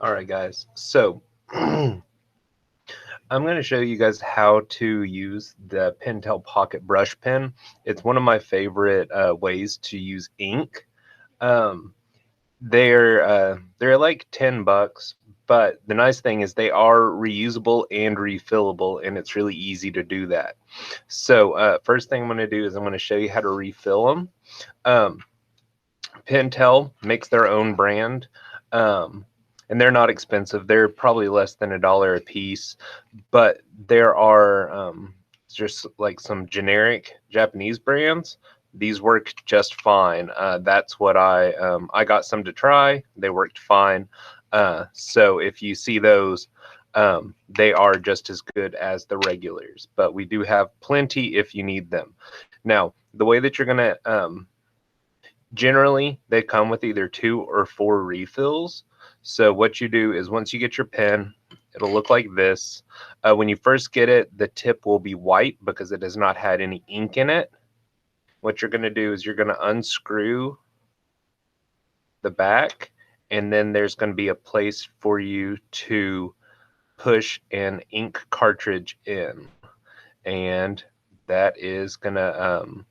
Alright guys, so I'm going to show you guys how to use the Pentel Pocket Brush Pen. It's one of my favorite ways to use ink. Um, they're like $10, but the nice thing is they are reusable and refillable, and it's really easy to do that. So first thing I'm going to do is I'm going to show you how to refill them. Pentel makes their own brand. And they're not expensive. They're probably less than $1 a piece, but there are just like some generic Japanese brands. These work just fine. That's what I got some to try. They worked fine. So if you see those, they are just as good as the regulars, but we do have plenty if you need them. Now, the way that you're gonna generally they come with either 2 or 4 refills. So what you do is once you get your pen, it'll look like this. When you first get it, the tip will be white because it has not had any ink in it. What you're going to do is you're going to unscrew the back, and then there's going to be a place for you to push an ink cartridge in, and that is going to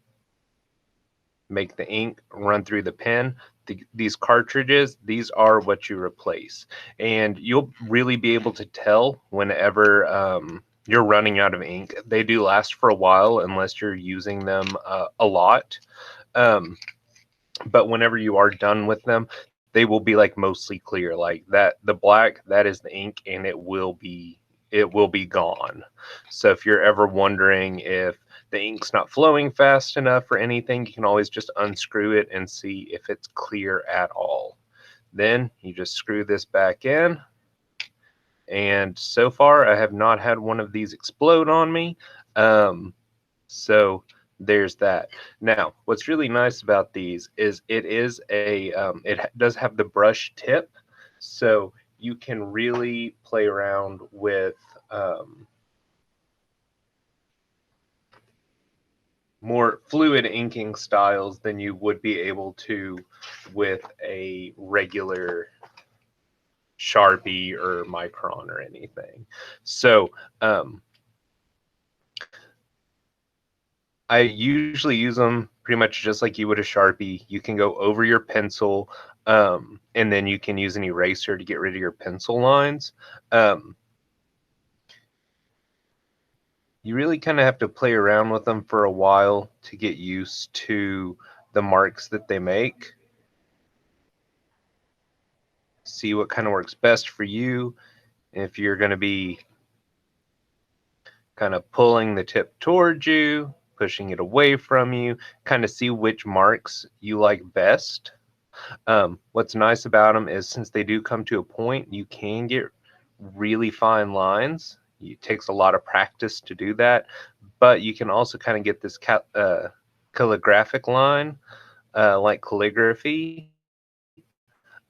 make the ink run through the pen. These cartridges, these are what you replace, and you'll really be able to tell whenever you're running out of ink. They do last for a while unless you're using them a lot, but whenever you are done with them, they will be like mostly clear, like that. The black, that is the ink, and it will be gone. So if you're ever wondering if the ink's not flowing fast enough or anything, you can always just unscrew it and see if it's clear at all. Then you just screw this back in, and so far I have not had one of these explode on me. So there's that. Now, what's really nice about these is it does have the brush tip, so you can really play around with more fluid inking styles than you would be able to with a regular Sharpie or Micron or anything. So I usually use them pretty much just like you would a Sharpie. You can go over your pencil, and then you can use an eraser to get rid of your pencil lines. You really kind of have to play around with them for a while to get used to the marks that they make. See what kind of works best for you. If you're going to be kind of pulling the tip towards you, pushing it away from you, kind of see which marks you like best. What's nice about them is since they do come to a point, you can get really fine lines. It takes a lot of practice to do that, but you can also kind of get this calligraphic line, like calligraphy.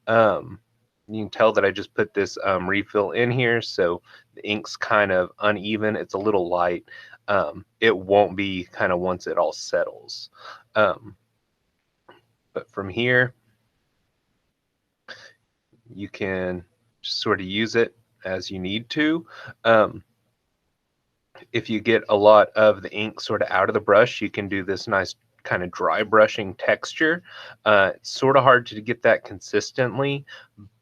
You can tell that I just put this refill in here, so the ink's kind of uneven. It's a little light. It won't be kind of once it all settles. But from here, you can just sort of use it as you need to. If you get a lot of the ink sort of out of the brush, you can do this nice kind of dry brushing texture. It's sort of hard to get that consistently,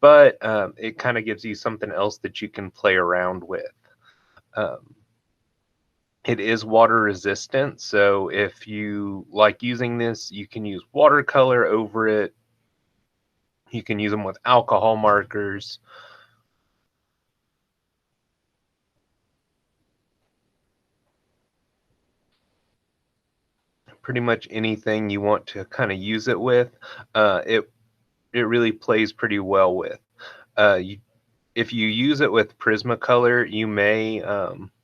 but it kind of gives you something else that you can play around with. It is water resistant, so if you like using this, you can use watercolor over it. You can use them with alcohol markers. Pretty much anything you want to kind of use it with, it really plays pretty well with. If you use it with Prismacolor, you may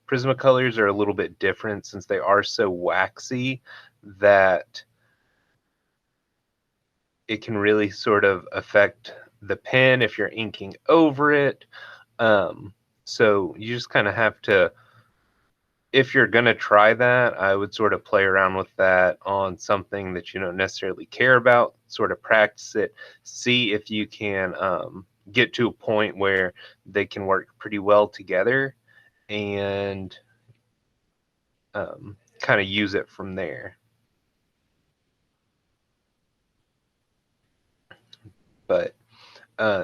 Prismacolors are a little bit different since they are so waxy that it can really sort of affect the pen if you're inking over it. So you just kind of have to, if you're going to try that, I would sort of play around with that on something that you don't necessarily care about, sort of practice it, see if you can get to a point where they can work pretty well together, and kind of use it from there. But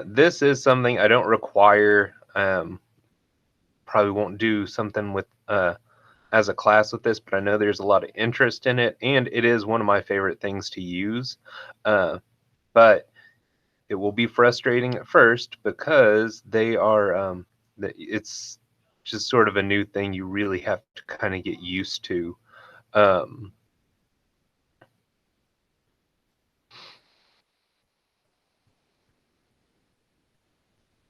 this is something I don't require. Probably won't do something with as a class with this, but I know there's a lot of interest in it, and it is one of my favorite things to use. But it will be frustrating at first because they are it's just sort of a new thing you really have to kind of get used to.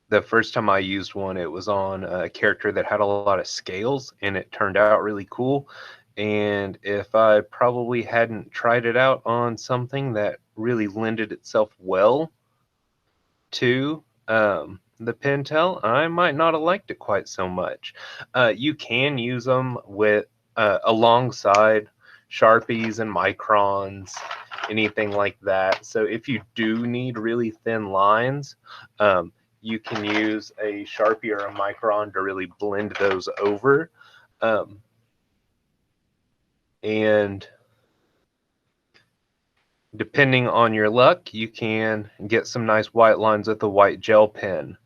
The first time I used one, it was on a character that had a lot of scales, and it turned out really cool. And if I probably hadn't tried it out on something that really lended itself well to the Pentel, I might not have liked it quite so much. You can use them with alongside Sharpies and Microns, anything like that. So if you do need really thin lines, you can use a Sharpie or a Micron to really blend those over. And depending on your luck, you can get some nice white lines with a white gel pen.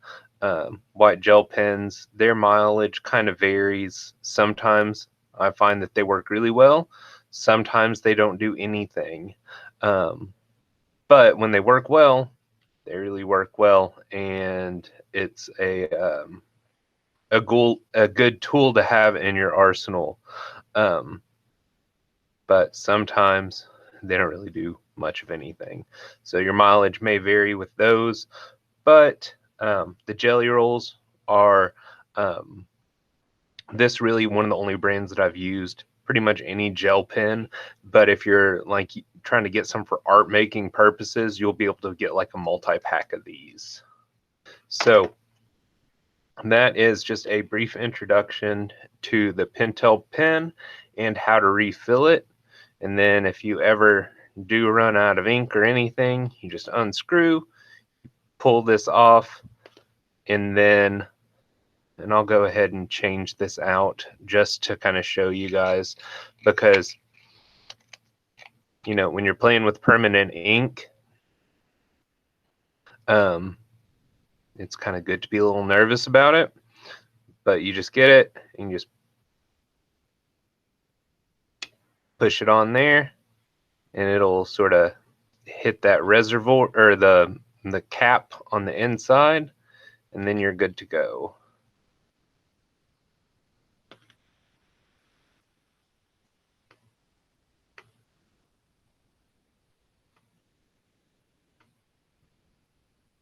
White gel pens, their mileage kind of varies. Sometimes I find that they work really well. Sometimes they don't do anything. But when they work well, they really work well, and it's a good tool to have in your arsenal. But sometimes they don't really do much of anything. So your mileage may vary with those, but the jelly rolls are this really one of the only brands that I've used pretty much any gel pen. But if you're like trying to get some for art making purposes, you'll be able to get like a multi-pack of these. So that is just a brief introduction to the Pentel pen and how to refill it. And then if you ever do run out of ink or anything, you just unscrew, pull this off, and I'll go ahead and change this out just to kind of show you guys, because you know, when you're playing with permanent ink, it's kind of good to be a little nervous about it, but you just get it and you just push it on there, and it'll sort of hit that reservoir or the cap on the inside, and then you're good to go.